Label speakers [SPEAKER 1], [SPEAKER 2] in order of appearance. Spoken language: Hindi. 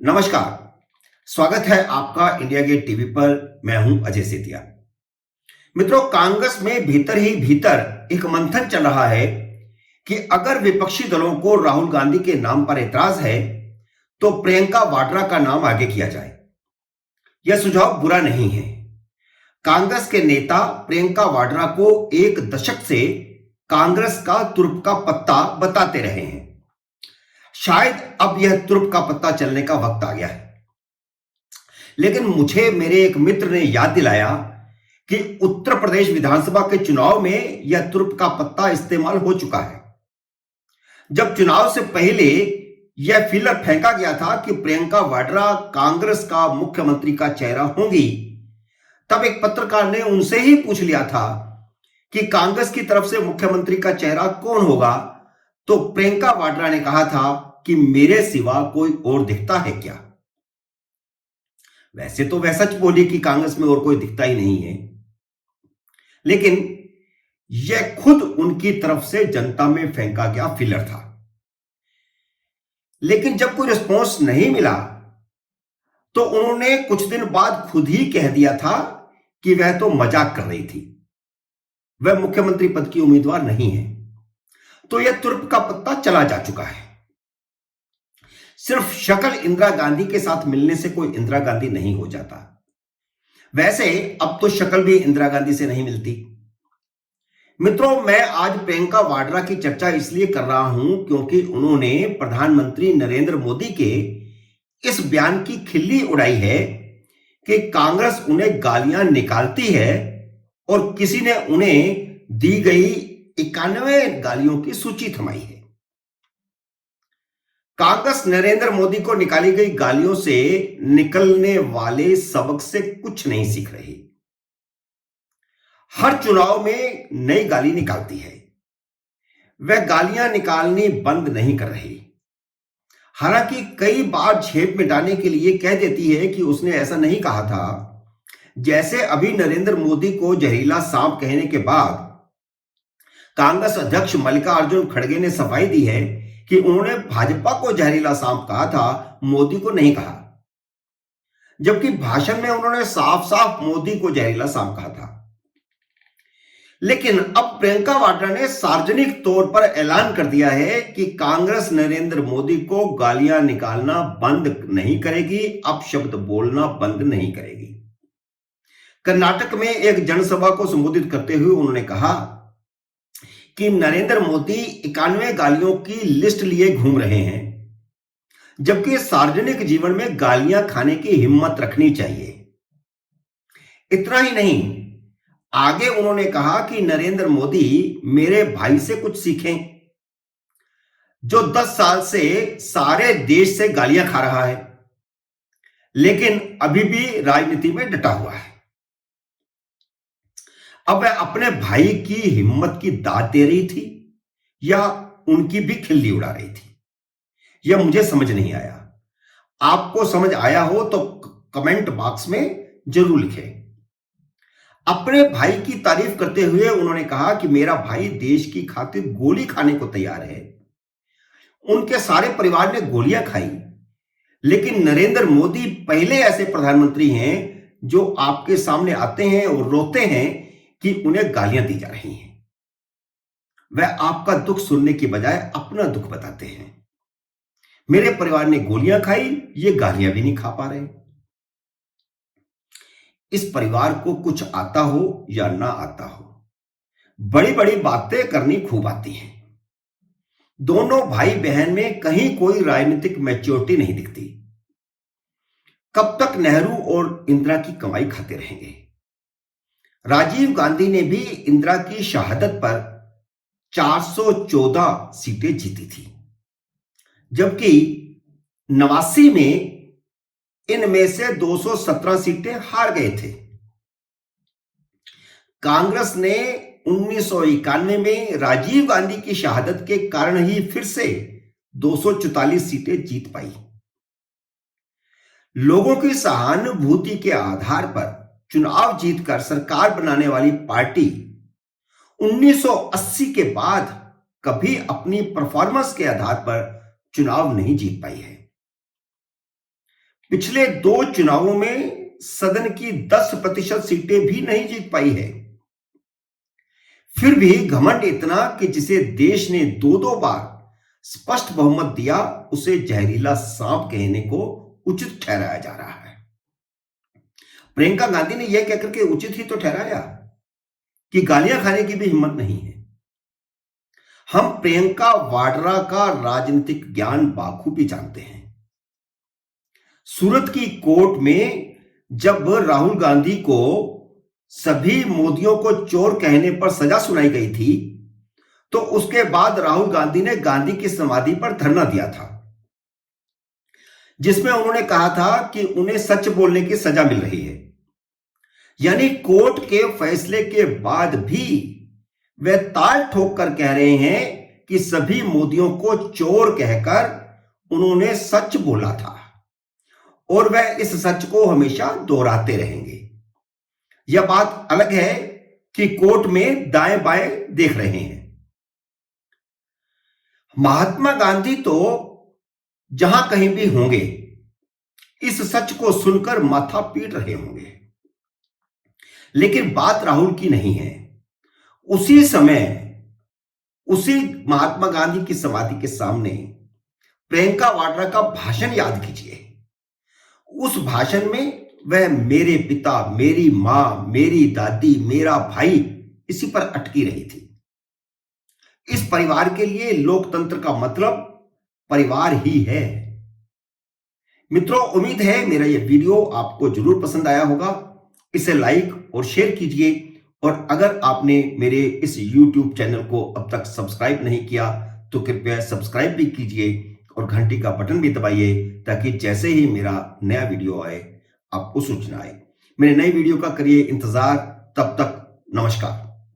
[SPEAKER 1] नमस्कार। स्वागत है आपका इंडिया गेट टीवी पर। मैं हूं अजय सेतिया। मित्रों, कांग्रेस में भीतर ही भीतर एक मंथन चल रहा है कि अगर विपक्षी दलों को राहुल गांधी के नाम पर एतराज है तो प्रियंका वाड्रा का नाम आगे किया जाए। यह सुझाव बुरा नहीं है। कांग्रेस के नेता प्रियंका वाड्रा को एक दशक से कांग्रेस का तुर्प का पत्ता बताते रहे हैं। शायद अब यह तुर्प का पत्ता चलने का वक्त आ गया है। लेकिन मुझे मेरे एक मित्र ने याद दिलाया कि उत्तर प्रदेश विधानसभा के चुनाव में यह तुर्प का पत्ता इस्तेमाल हो चुका है। जब चुनाव से पहले यह फीलर फेंका गया था कि प्रियंका वाड्रा कांग्रेस का मुख्यमंत्री का चेहरा होंगी, तब एक पत्रकार ने उनसे ही पूछ लिया था कि कांग्रेस की तरफ से मुख्यमंत्री का चेहरा कौन होगा, तो प्रियंका वाड्रा ने कहा था कि मेरे सिवा कोई और दिखता है क्या। वैसे तो वह सच बोली कि कांग्रेस में और कोई दिखता ही नहीं है, लेकिन यह खुद उनकी तरफ से जनता में फेंका गया फिलर था। लेकिन जब कोई रिस्पॉन्स नहीं मिला तो उन्होंने कुछ दिन बाद खुद ही कह दिया था कि वह तो मजाक कर रही थी, वह मुख्यमंत्री पद की उम्मीदवार नहीं है। तो यह तुर्प का पत्ता चला जा चुका है। सिर्फ शक्ल इंदिरा गांधी के साथ मिलने से कोई इंदिरा गांधी नहीं हो जाता। वैसे अब तो शक्ल भी इंदिरा गांधी से नहीं मिलती। मित्रों, मैं आज प्रियंका वाड्रा की चर्चा इसलिए कर रहा हूं क्योंकि उन्होंने प्रधानमंत्री नरेंद्र मोदी के इस बयान की खिल्ली उड़ाई है कि कांग्रेस उन्हें गालियां निकालती है और किसी ने उन्हें दी गई 91 गालियों की सूची थमाई है। कांग्रेस नरेंद्र मोदी को निकाली गई गालियों से निकलने वाले सबक से कुछ नहीं सीख रही। हर चुनाव में नई गाली निकालती है। वह गालियां निकालनी बंद नहीं कर रही। हालांकि कई बार झेप मिटाने के लिए कह देती है कि उसने ऐसा नहीं कहा था। जैसे अभी नरेंद्र मोदी को जहरीला सांप कहने के बाद कांग्रेस अध्यक्ष मल्लिकार्जुन खड़गे ने सफाई दी है कि उन्होंने भाजपा को जहरीला सांप कहा था, मोदी को नहीं कहा। जबकि भाषण में उन्होंने साफ साफ मोदी को जहरीला सांप कहा था। लेकिन अब प्रियंका वाड्रा ने सार्वजनिक तौर पर ऐलान कर दिया है कि कांग्रेस नरेंद्र मोदी को गालियां निकालना बंद नहीं करेगी, अपशब्द बोलना बंद नहीं करेगी। कर्नाटक में एक जनसभा को संबोधित करते हुए उन्होंने कहा कि नरेंद्र मोदी 91 गालियों की लिस्ट लिए घूम रहे हैं, जबकि सार्वजनिक जीवन में गालियां खाने की हिम्मत रखनी चाहिए। इतना ही नहीं, आगे उन्होंने कहा कि नरेंद्र मोदी मेरे भाई से कुछ सीखें, जो 10 साल से सारे देश से गालियां खा रहा है, लेकिन अभी भी राजनीति में डटा हुआ है। अब वह अपने भाई की हिम्मत की दाद दे रही थी या उनकी भी खिल्ली उड़ा रही थी, यह मुझे समझ नहीं आया। आपको समझ आया हो तो कमेंट बॉक्स में जरूर लिखें। अपने भाई की तारीफ करते हुए उन्होंने कहा कि मेरा भाई देश की खातिर गोली खाने को तैयार है। उनके सारे परिवार ने गोलियां खाई, लेकिन नरेंद्र मोदी पहले ऐसे प्रधानमंत्री हैं जो आपके सामने आते हैं और रोते हैं कि उन्हें गालियां दी जा रही हैं। वह आपका दुख सुनने की बजाय अपना दुख बताते हैं। मेरे परिवार ने गोलियां खाई, ये गालियां भी नहीं खा पा रहे। इस परिवार को कुछ आता हो या ना आता हो, बड़ी बड़ी बातें करनी खूब आती हैं। दोनों भाई बहन में कहीं कोई राजनीतिक मैच्योरिटी नहीं दिखती। कब तक नेहरू और इंदिरा की कमाई खाते रहेंगे? राजीव गांधी ने भी इंदिरा की शहादत पर 414 सीटें जीती थी, जबकि 89 में इनमें से 217 सीटें हार गए थे। कांग्रेस ने 1991 में राजीव गांधी की शहादत के कारण ही फिर से 244 सीटें जीत पाई। लोगों की सहानुभूति के आधार पर चुनाव जीतकर सरकार बनाने वाली पार्टी 1980 के बाद कभी अपनी परफॉर्मेंस के आधार पर चुनाव नहीं जीत पाई है। पिछले 2 चुनावों में सदन की 10% सीटें भी नहीं जीत पाई है। फिर भी घमंड इतना कि जिसे देश ने 2-2 बार स्पष्ट बहुमत दिया, उसे जहरीला सांप कहने को उचित ठहराया जा रहा है। प्रियंका गांधी ने यह कहकर के उचित ही तो ठहराया कि गालियां खाने की भी हिम्मत नहीं है। हम प्रियंका वाड्रा का राजनीतिक ज्ञान बाखूबी जानते हैं। सूरत की कोर्ट में जब राहुल गांधी को सभी मोदियों को चोर कहने पर सजा सुनाई गई थी, तो उसके बाद राहुल गांधी ने गांधी की समाधि पर धरना दिया था, जिसमें उन्होंने कहा था कि उन्हें सच बोलने की सजा मिल रही है। यानी कोर्ट के फैसले के बाद भी वे ताल ठोक कर कह रहे हैं कि सभी मोदियों को चोर कहकर उन्होंने सच बोला था और वह इस सच को हमेशा दोहराते रहेंगे। यह बात अलग है कि कोर्ट में दाएं बाएं देख रहे हैं। महात्मा गांधी तो जहां कहीं भी होंगे, इस सच को सुनकर माथा पीट रहे होंगे। लेकिन बात राहुल की नहीं है। उसी समय उसी महात्मा गांधी की समाधि के सामने प्रियंका वाड्रा का भाषण याद कीजिए। उस भाषण में वह मेरे पिता, मेरी मां, मेरी दादी, मेरा भाई, इसी पर अटकी रही थी। इस परिवार के लिए लोकतंत्र का मतलब परिवार ही है। मित्रों, उम्मीद है मेरा यह वीडियो आपको जरूर पसंद आया होगा। इसे लाइक और शेयर कीजिए, और अगर आपने मेरे इस YouTube चैनल को अब तक सब्सक्राइब नहीं किया तो कृपया सब्सक्राइब भी कीजिए और घंटी का बटन भी दबाइए, ताकि जैसे ही मेरा नया वीडियो आए आपको सूचना आए। मेरे नए वीडियो का करिए इंतजार। तब तक नमस्कार।